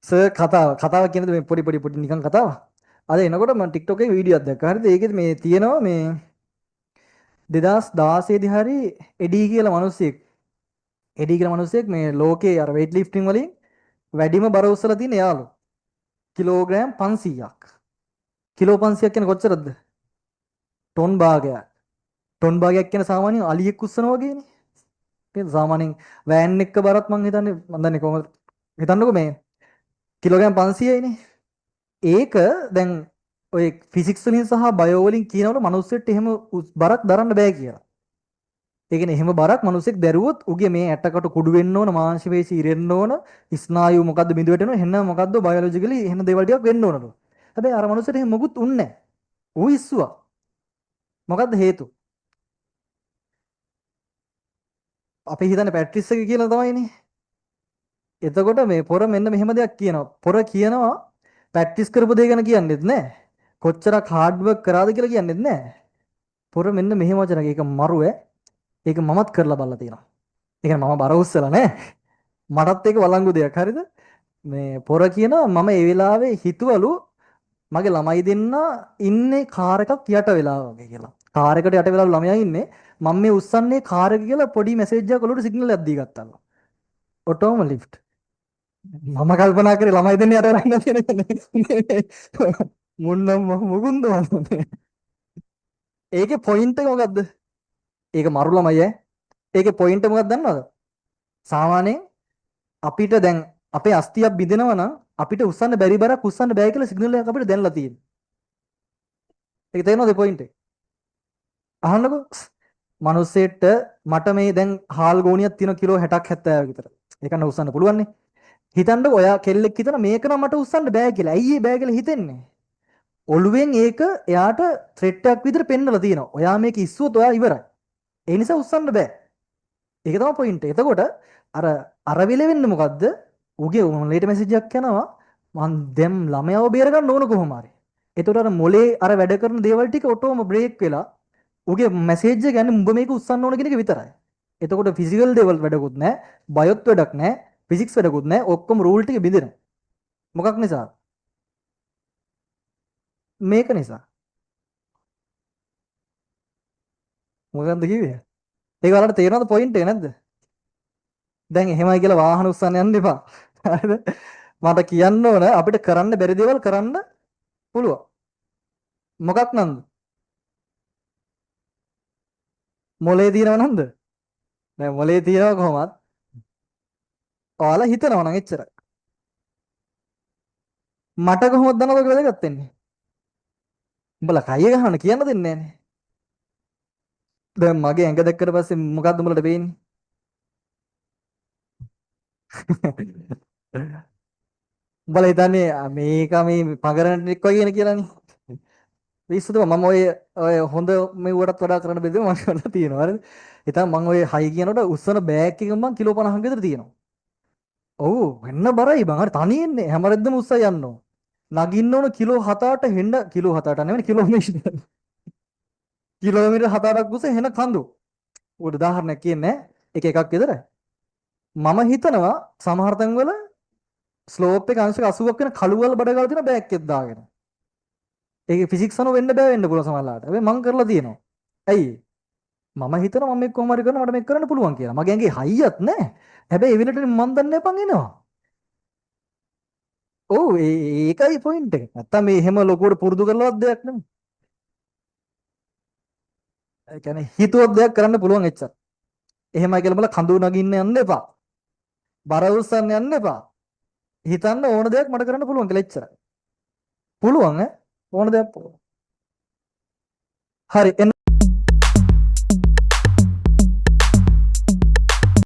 Sir කතාව කියන්නේ මේ පොඩි නිකන් කතාවක්. අද එනකොට මම TikTok එකේ වීඩියෝක් දැක්කා. හරිද? ඒකෙදි මේ තියෙනවා මේ 2016 දී හරි එඩී කියලා මිනිස්සෙක් මේ ලෝකේ අර weight lifting වලින් වැඩිම බර උස්සලා තියෙන යාළු. කිලෝග්‍රෑම් 500ක්. කිලෝ 500ක් කියන්නේ කොච්චරද? ටොන් භාගයක්. ටොන් භාගයක් කියන සාමාන්‍යයෙන් අලියෙක් උස්සනවා වගේනේ. නේද? සාමාන්‍යයෙන් වෑන් එක බරත් මං හිතන්නේ මන් දන්නේ කොහොමද හිතන්නකෝ මේ කිලෝග්‍රෑම් 500යිනේ. ඒක දැන් ඔය ෆිසික්ස් වලින් සහ බයෝ වලින් කියනවලු මිනිස්සුන්ට එහෙම බරක් දරන්න බෑ කියලා. ඒ කියන්නේ එහෙම බරක් මිනිස්සෙක් දැරුවොත් උගේ මේ ඇටකට කුඩු වෙන්න ඕන, මාංශ පේශි ඉරෙන්න ඕන, ස්නායු මොකද්ද බිඳ වැටෙනවා, එහෙනම් මොකද්ද බයොලොජිකලි එහෙම දේවල් ටිකක් වෙන්න ඕනලු. හැබැයි අර මිනිස්සුන්ට එහෙම මොකුත් උන්නේ නැහැ. ඌ ඉස්සුවා. මොකද්ද හේතුව? අපි හිතන්නේ පැට්‍රිස් එක කියලා තමයිනේ. එතකොට මේ පොර මෙන්න මෙහෙම දෙයක් කියනවා. පොර කියනවා ප්‍රැක්ටිස් කරපු දේ ගැන කියන්නේත් නැහැ. කොච්චරක් හાર્ඩ් වර්ක් කරාද කියලා කියන්නේත් නැහැ. පොර මෙන්න මෙහෙම වචනක ඒක මරු ඈ. ඒක මමත් කරලා බලලා තියෙනවා. ඒ කියන්නේ මම බර උස්සලා නැහැ. මටත් ඒක වළංගු දෙයක්. හරිද? මේ පොර කියනවා මම ඒ වෙලාවේ හිතුවලු මගේ ළමයි දෙන්න ඉන්නේ කාර් එකක් යට වෙලා වගේ කියලා. කාර් එකට යට වෙලා ළමයා ඉන්නේ. මම මේ උස්සන්නේ කාර් එක කියලා පොඩි මැසේජ් එකක් ඔලුවට සිග්නල් එකක් දී ගත්තාලු. ඔටෝම ලිෆ්ට්. මම කල්පනා කරේ ළමයි දෙන්න යට වෙලා ඉන්න තියෙන එක. මුන්නම් මුකුන්ද මම. ඒකේ පොයින්ට් එක මොකද්ද? ඒක මරු ළමයි ඈ. ඒකේ පොයින්ට් එක මොකක්ද දන්නවද? සාමාන්‍යයෙන් අපිට දැන් අපේ අස්තියක් බිඳෙනවා නම් අපිට උස්සන්න බැරි බරක් උස්සන්න බෑ කියලා සිග්නල් එකක් අපිට දැන්ලා තියෙනවා. ඒක තේරෙනවද පොයින්ට් එක? අහන්නකෝ. මිනිස්සෙට මට මේ දැන් හාල් ගෝණියක් තියෙන කිලෝ 60ක් 70ක් විතර. ඒක නම් උස්සන්න පුළුවන් නේ. හිතන්නකෝ ඔයා කෙල්ලෙක් හිතන මේක නම් මට උස්සන්න බෑ කියලා. ඇයි ඒ බෑ කියලා හිතෙන්නේ? ඔළුවෙන් ඒක එයාට ත්‍රෙට් එකක් විදිහට පෙන්නලා තියෙනවා. ඔයා මේක ඉස්සුවොත් ඔයා ඉවරයි. ඒ නිසා උස්සන්න බෑ. ඒක තමයි පොයින්ට් එක. එතකොට අර වෙලෙ වෙන්නේ මොකද්ද? උගේ මොලේට මැසේජ් එකක් යනවා. මං දැන් ළමයාව බේර ගන්න ඕන කොහොම හරි. එතකොට අර මොලේ අර වැඩ කරන දේවල් ටික ඔටෝම බ්‍රේක් වෙලා උගේ මැසේජ් එක යන්නේ උඹ මේක උස්සන්න ඕන කියන එක විතරයි. එතකොට ෆිසිකල් දේවල් වැඩකුත් නැහැ, බයොත් වැඩක් නැහැ, ෆිසික්ස් වැඩකුත් නැහැ. ඔක්කොම රූල් ටික බිඳිනවා. මොකක් නිසා? මේක නිසා. මොකක්ද කිව්වේ? ඒක වලට තේරෙනවද පොයින්ට් එක නැද්ද? දැන් එහෙමයි කියලා වාහන උස්සන්න යන්න එපා. හරිද? මට කියන්න ඕන අපිට කරන්න බැරි දේවල් කරන්න පුළුවන්. මොකක් නන්ද? මොලේ තියනව නන්ද? නෑ මොලේ තියනව කොහොමද? ඔයාලා හිතනවා නම් එච්චරයි. මට කොහොමද දන්නවද ඔක වැදගත් වෙන්නේ? උඹලා කය ගහන්න කියන්න දෙන්නේ නෑනේ. දැන් මගේ ඇඟ දැක්කට පස්සේ මොකද්ද උඹලට වෙන්නේ? උඹලා හිතන්නේ මේක මේ පගරණෙක් වගේ නේ කියලානේ. පිස්සුද මම ඔය හොඳ මෙව්වටත් වඩා කරන්න බැරිද මම කරලා තියෙනවා හරිද? ඉතින් මම ඔය හයි කියනකොට උස්සන බෑග් එක මම කිලෝ 50ක් විතර තියෙනවා. ඔව් වෙන්න බරයි බං. අර තනියෙන්නේ හැමරෙද්දම උස්සයි යන්න ඕන. නගින්න ඕන කිලෝ 7-8 හෙන්න කිලෝ 7-8 නෙවෙයි කිලෝමීටර්. කිලෝමීටර් 7-8ක් උස හෙන කඳු. උඩ උදාහරණයක් කියන්නේ එක එකක් විතරයි. මම හිතනවා සමහර තැන්වල ස්ලෝප් එක අංශක 80ක් වෙන කළුවල බඩ ගාලා තියෙන බෑග් එකක් දාගෙන. ඒක ෆිසික්ස් අනුව වෙන්න බෑ වෙන්න පුළුවන් සමහරලාට. හැබැයි මං කරලා තියෙනවා. ඇයි? මම හිතනවා මම මේක කොහොම හරි කරනවා මට මේක කරන්න පුළුවන් කියලා. මගේ ඇඟේ හයියක් නැහැ. හැබැයි ඒ වෙලට මම දන්නේ නැපන් එනවා. ඔව් ඒකයි පොයින්ට් එක. නැත්තම් මේ එහෙම ලොකුවට පුරුදු කරලවත් දෙයක් නෙමෙයි. ඒ කියන්නේ හිතුවත් දෙයක් කරන්න පුළුවන් එච්චර. එහෙමයි කියලා බල කඳු නගින්න යන්න එපා. බර උස්සන්න යන්න එපා. හිතන්න ඕන දෙයක් මට කරන්න පුළුවන් කියලා එච්චරයි. පුළුවන් ඈ ඕන දෙයක් පුළුවන්. හරි